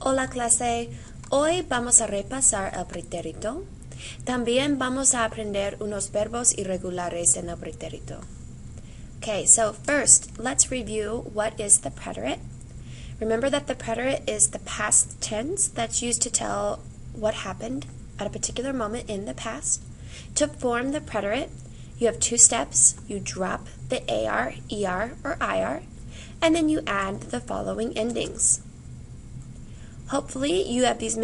Hola clase, hoy vamos a repasar el pretérito. También vamos a aprender unos verbos irregulares en el pretérito. Okay, so first, let's review what is the preterite. Remember that the preterite is the past tense that's used to tell what happened at a particular moment in the past. To form the preterite, you have two steps. You drop the AR, ER, or IR, and then you add the following endings. Hopefully you have these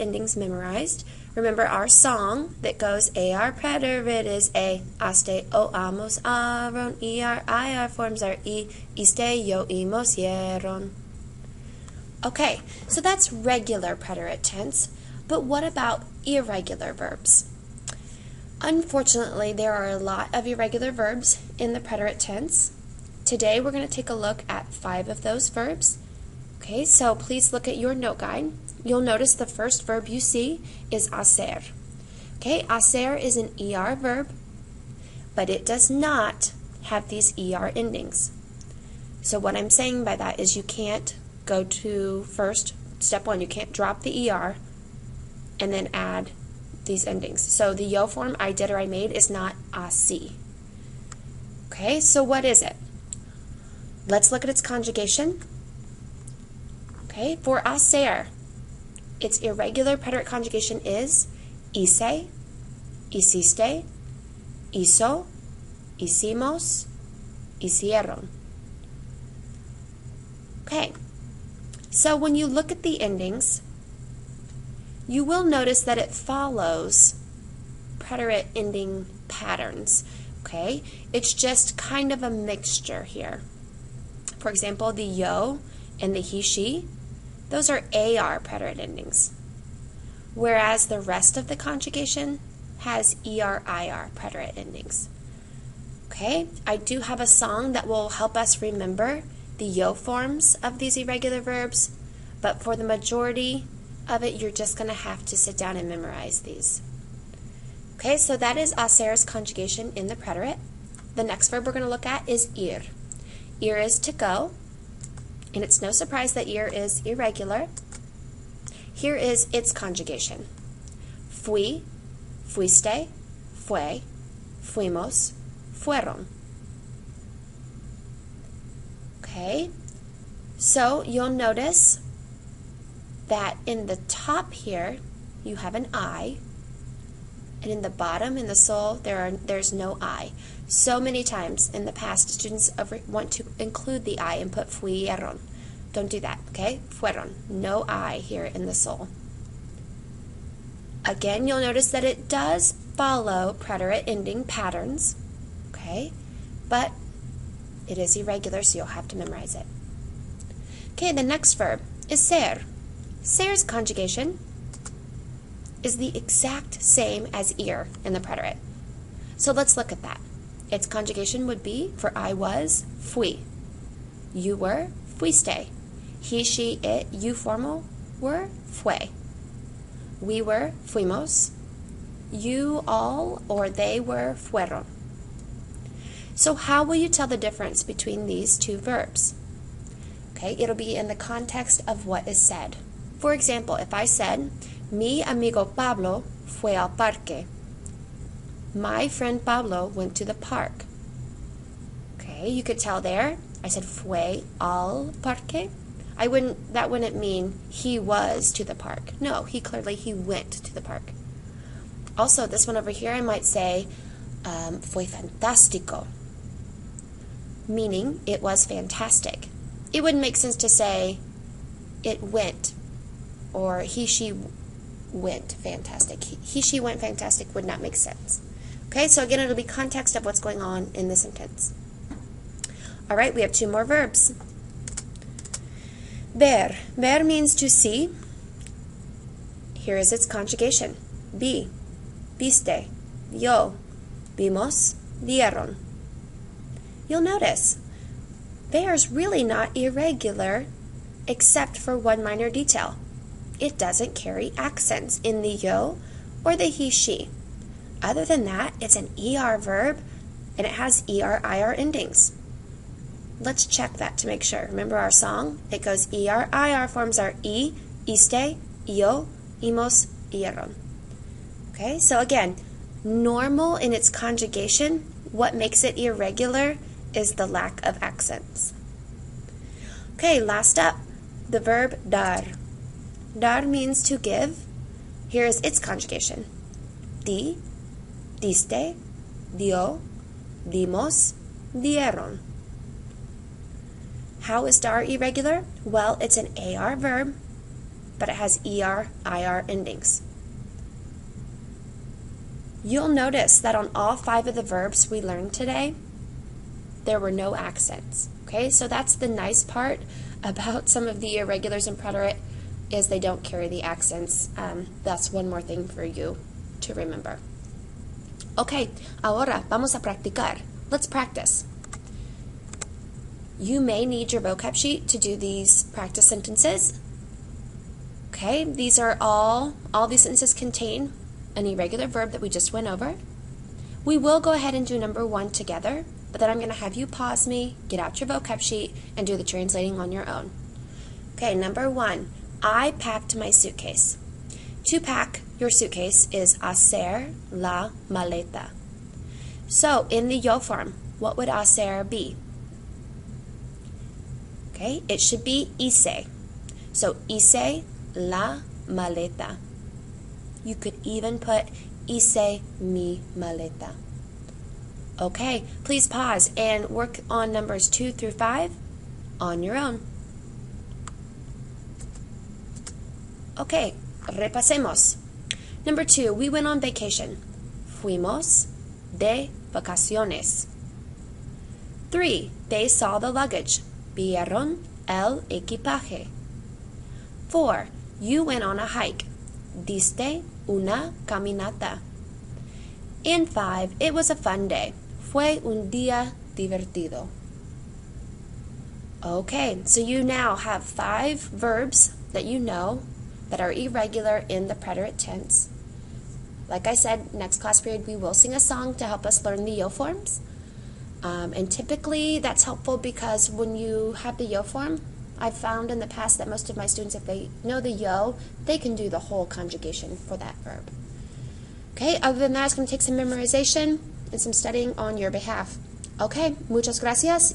endings memorized. Remember our song that goes AR preterite is A, aste, o, amos, aron, ER, IR forms are E, iste, yo, imos, yeron. Okay, so that's regular preterite tense, but what about irregular verbs? Unfortunately, there are a lot of irregular verbs in the preterite tense. Today we're going to take a look at 5 of those verbs. Okay, so please look at your note guide. You'll notice the first verb you see is hacer. Okay, hacer is an ER verb, but it does not have these ER endings. So what I'm saying by that is you can't go to first, step 1, you can't drop the ER and then add these endings. So the yo form, I did or I made, is not así. Okay, so what is it? Let's look at its conjugation. Okay, for hacer, its irregular preterite conjugation is hice, hiciste, hizo, hicimos, hicieron. Okay, so when you look at the endings, you will notice that it follows preterite ending patterns. Okay, it's just kind of a mixture here. For example, the yo and the he, she, those are AR preterite endings, whereas the rest of the conjugation has ER, IR preterite endings. Okay, I do have a song that will help us remember the yo forms of these irregular verbs, but for the majority of it, you're just going to have to sit down and memorize these. Okay, so that is hacer's conjugation in the preterite. The next verb we're going to look at is ir. Ir is to go. And it's no surprise that ir is irregular. Here is its conjugation. Fui, fuiste, fue, fuimos, fueron. Okay, so you'll notice that in the top here, you have an I, and in the bottom, in the sole, there's no I. So many times in the past, students want to include the I and put fueron. Don't do that, okay? Fueron. No I here in the sole. Again, you'll notice that it does follow preterite ending patterns, okay? But it is irregular, so you'll have to memorize it. Okay, the next verb is ser. Ser's conjugation is the exact same as ir in the preterite. So let's look at that. Its conjugation would be, for I was, fui. You were, fuiste. He, she, it, you formal were, fue. We were, fuimos. You all or they were, fueron. So how will you tell the difference between these two verbs? Okay, it'll be in the context of what is said. For example, if I said, mi amigo Pablo fue al parque. My friend Pablo went to the park. Okay, you could tell there, I said fue al parque. That wouldn't mean he was to the park. No, he went to the park. Also, this one over here, I might say, fue fantástico, meaning it was fantastic. It wouldn't make sense to say it went, or he, she went fantastic. He, she went fantastic would not make sense. Okay, so again, it'll be context of what's going on in the sentence. All right, we have 2 more verbs. Ver. Ver means to see. Here is its conjugation. Vi, viste, vio, vimos, vieron. You'll notice, ver is really not irregular except for one minor detail. It doesn't carry accents in the yo or the he, she. Other than that, it's an ER verb, and it has ER, IR endings. Let's check that to make sure. Remember our song? It goes ER, IR forms are E, iste, yo, imos, ieron. Okay, so again, normal in its conjugation. What makes it irregular is the lack of accents. Okay, last up, the verb dar. Dar means to give. Here is its conjugation. Di, diste, dio, dimos, dieron. How is dar irregular? Well, it's an AR verb, but it has ER, IR endings. You'll notice that on all 5 of the verbs we learned today, there were no accents. Okay, so that's the nice part about some of the irregulars in preterite is they don't carry the accents. That's one more thing for you to remember. Okay, ahora vamos a practicar. Let's practice. You may need your vocab sheet to do these practice sentences. Okay, these are all these sentences contain an irregular verb that we just went over. We will go ahead and do number 1 together, but then I'm going to have you pause me, get out your vocab sheet, and do the translating on your own. Okay, number 1, I packed my suitcase. To pack your suitcase is hacer la maleta. So, in the yo form, what would hacer be? Okay, it should be hice. So, hice la maleta. You could even put hice mi maleta. Okay, please pause and work on numbers 2 through 5 on your own. Okay, repasemos. Number 2, we went on vacation. Fuimos de vacaciones. 3, they saw the luggage. Vieron el equipaje. 4, you went on a hike. Diste una caminata. And 5, it was a fun day. Fue un día divertido. Okay, so you now have 5 verbs that you know that are irregular in the preterite tense. Like I said, next class period we will sing a song to help us learn the yo forms. And typically that's helpful because when you have the yo form, I've found in the past that most of my students, if they know the yo, they can do the whole conjugation for that verb. Okay, other than that, it's going to take some memorization and some studying on your behalf. Okay, muchas gracias.